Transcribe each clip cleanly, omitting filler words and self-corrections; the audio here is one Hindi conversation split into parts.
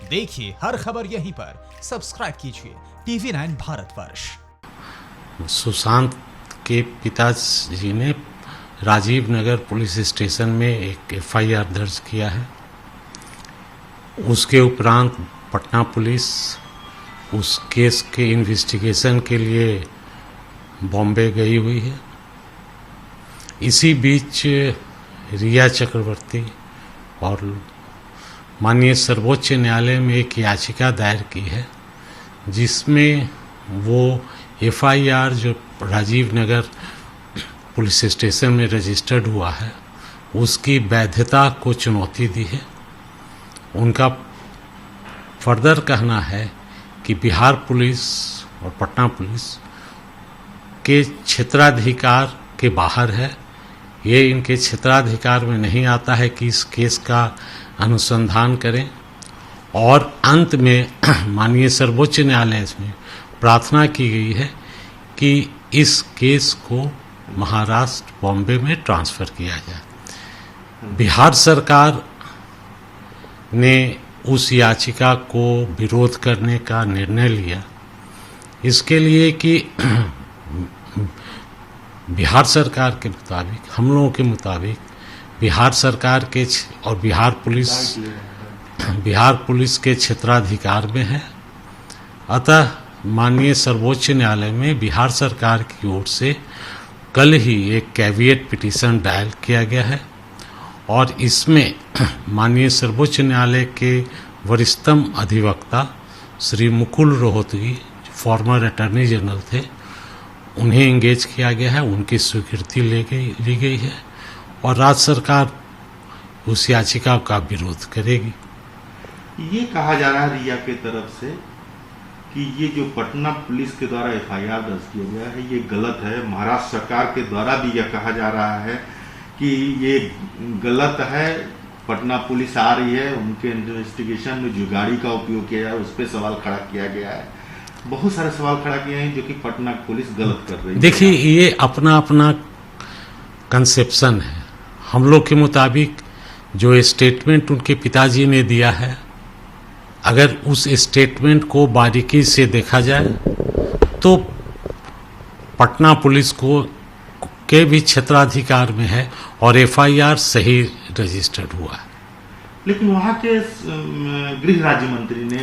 देखिए हर खबर यहीं पर, सब्सक्राइब कीजिए TV9 भारतवर्ष। सुशांत के पिताजी ने राजीव नगर पुलिस स्टेशन में एक FIR दर्ज किया है। उसके उपरांत पटना पुलिस उस केस के इन्वेस्टिगेशन के लिए बॉम्बे गई हुई है। इसी बीच रिया चक्रवर्ती और माननीय सर्वोच्च न्यायालय में एक याचिका दायर की है, जिसमें वो FIR जो राजीव नगर पुलिस स्टेशन में रजिस्टर्ड हुआ है उसकी वैधता को चुनौती दी है। उनका फर्दर कहना है कि बिहार पुलिस और पटना पुलिस के क्षेत्राधिकार के बाहर है, ये इनके क्षेत्राधिकार में नहीं आता है कि इस केस का अनुसंधान करें। और अंत में माननीय सर्वोच्च न्यायालय में प्रार्थना की गई है कि इस केस को महाराष्ट्र बॉम्बे में ट्रांसफ़र किया जाए। बिहार सरकार ने उस याचिका को विरोध करने का निर्णय लिया, इसके लिए कि बिहार सरकार के मुताबिक, हम लोगों के मुताबिक बिहार सरकार के और बिहार पुलिस के क्षेत्राधिकार में है। अतः माननीय सर्वोच्च न्यायालय में बिहार सरकार की ओर से कल ही एक कैविएट पिटीशन दायर किया गया है और इसमें माननीय सर्वोच्च न्यायालय के वरिष्ठतम अधिवक्ता Shri Mukul Rohatgi, farmer attorney general थे, उन्हें एंगेज किया गया है। उनकी स्वीकृति ली गई है और राज्य सरकार उस याचिका का विरोध करेगी। ये कहा जा रहा है रिया के तरफ से कि ये जो पटना पुलिस के द्वारा FIR दर्ज किया गया है ये गलत है। महाराष्ट्र सरकार के द्वारा भी यह कहा जा रहा है कि ये गलत है। पटना पुलिस आ रही है, उनके इन्वेस्टिगेशन में जो गाड़ी का उपयोग किया है उस पर सवाल खड़ा किया गया है। बहुत सारे सवाल खड़ा किए हैं जो कि पटना पुलिस गलत कर रही है। देखिए, ये अपना अपना कंसेप्शन है। हम लोग के मुताबिक जो स्टेटमेंट उनके पिताजी ने दिया है, अगर उस स्टेटमेंट को बारीकी से देखा जाए तो पटना पुलिस को के भी क्षेत्राधिकार में है और FIR सही रजिस्टर्ड हुआ है। लेकिन वहाँ के गृह राज्य मंत्री ने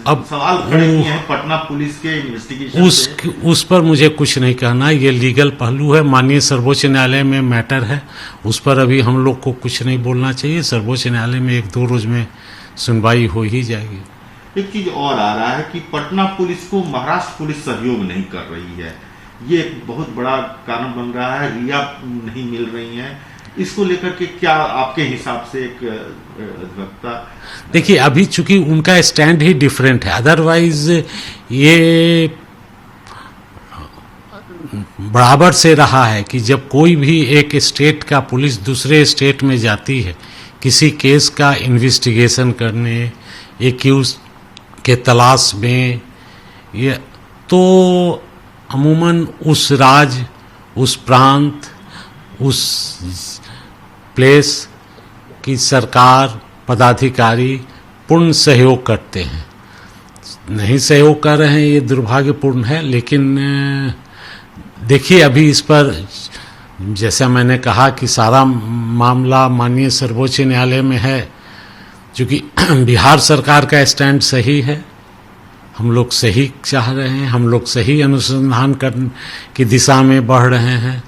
अब सवाल खड़े किए हैं पटना पुलिस के इन्वेस्टिगेशन उस पर मुझे कुछ नहीं कहना। ये लीगल पहलू है, माननीय सर्वोच्च न्यायालय में मैटर है, उस पर अभी हम लोग को कुछ नहीं बोलना चाहिए। सर्वोच्च न्यायालय में 1-2 रोज में सुनवाई हो ही जाएगी। एक चीज और आ रहा है कि पटना पुलिस को महाराष्ट्र पुलिस सहयोग नहीं कर रही है, ये एक बहुत बड़ा कारण बन रहा है। रिया नहीं मिल रही है, इसको लेकर के क्या आपके हिसाब से एक अधिवक्ता? देखिए, अभी चूंकि उनका स्टैंड ही डिफरेंट है, अदरवाइज ये बराबर से रहा है कि जब कोई भी एक स्टेट का पुलिस दूसरे स्टेट में जाती है किसी केस का इन्वेस्टिगेशन करने, एक्यूज के तलाश में, ये तो अमूमन उस राज्य, उस प्रांत, उस प्लेस की सरकार, पदाधिकारी पूर्ण सहयोग करते हैं। नहीं सहयोग कर रहे हैं ये दुर्भाग्यपूर्ण है। लेकिन देखिए, अभी इस पर जैसा मैंने कहा कि सारा मामला माननीय सर्वोच्च न्यायालय में है। क्योंकि बिहार सरकार का स्टैंड सही है, हम लोग सही चाह रहे हैं, हम लोग सही अनुसंधान करने की दिशा में बढ़ रहे हैं,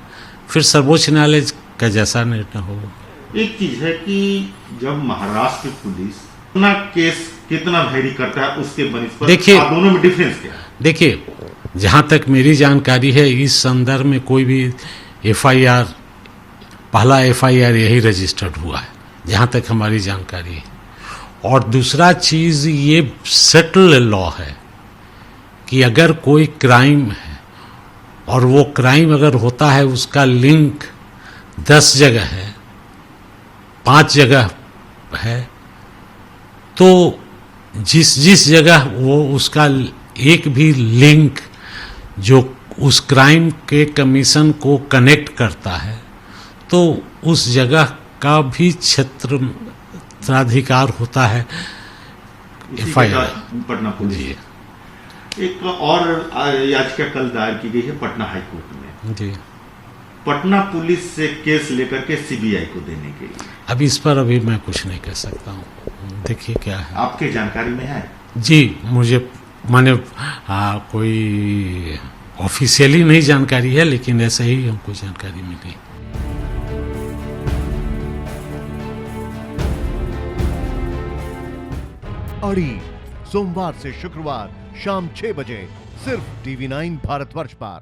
फिर सर्वोच्च न्यायालय का जैसा निर्णय होगा। एक चीज है कि जब महाराष्ट्र पुलिस अपना केस कितना वेरी करता है उसके बनिस्पत देखिए, दोनों में डिफरेंस क्या है? देखिए, जहाँ तक मेरी जानकारी है इस संदर्भ में कोई भी FIR, पहला FIR यही रजिस्टर्ड हुआ है जहाँ तक हमारी जानकारी है। और दूसरा चीज़, ये सेटल लॉ है कि अगर कोई क्राइम है और वो क्राइम अगर होता है उसका लिंक 10 जगह है, 5 जगह है, तो जिस जगह वो उसका एक भी लिंक जो उस क्राइम के कमीशन को कनेक्ट करता है तो उस जगह का भी क्षेत्राधिकार होता है उसी के FIR तहत पटना पुलिस। जी एक और याचिका कल दायर की गई है पटना हाईकोर्ट में, जी। पटना पुलिस से केस लेकर के सीबीआई को देने के लिए। अभी इस पर अभी मैं कुछ नहीं कह सकता हूँ, देखिए क्या है। आपके जानकारी में है? जी, मुझे माने कोई ऑफिशियली नहीं जानकारी है, लेकिन ऐसे ही हमको जानकारी मिली। अड़ी सोमवार से शुक्रवार शाम 6 बजे सिर्फ TV9 भारतवर्ष पर।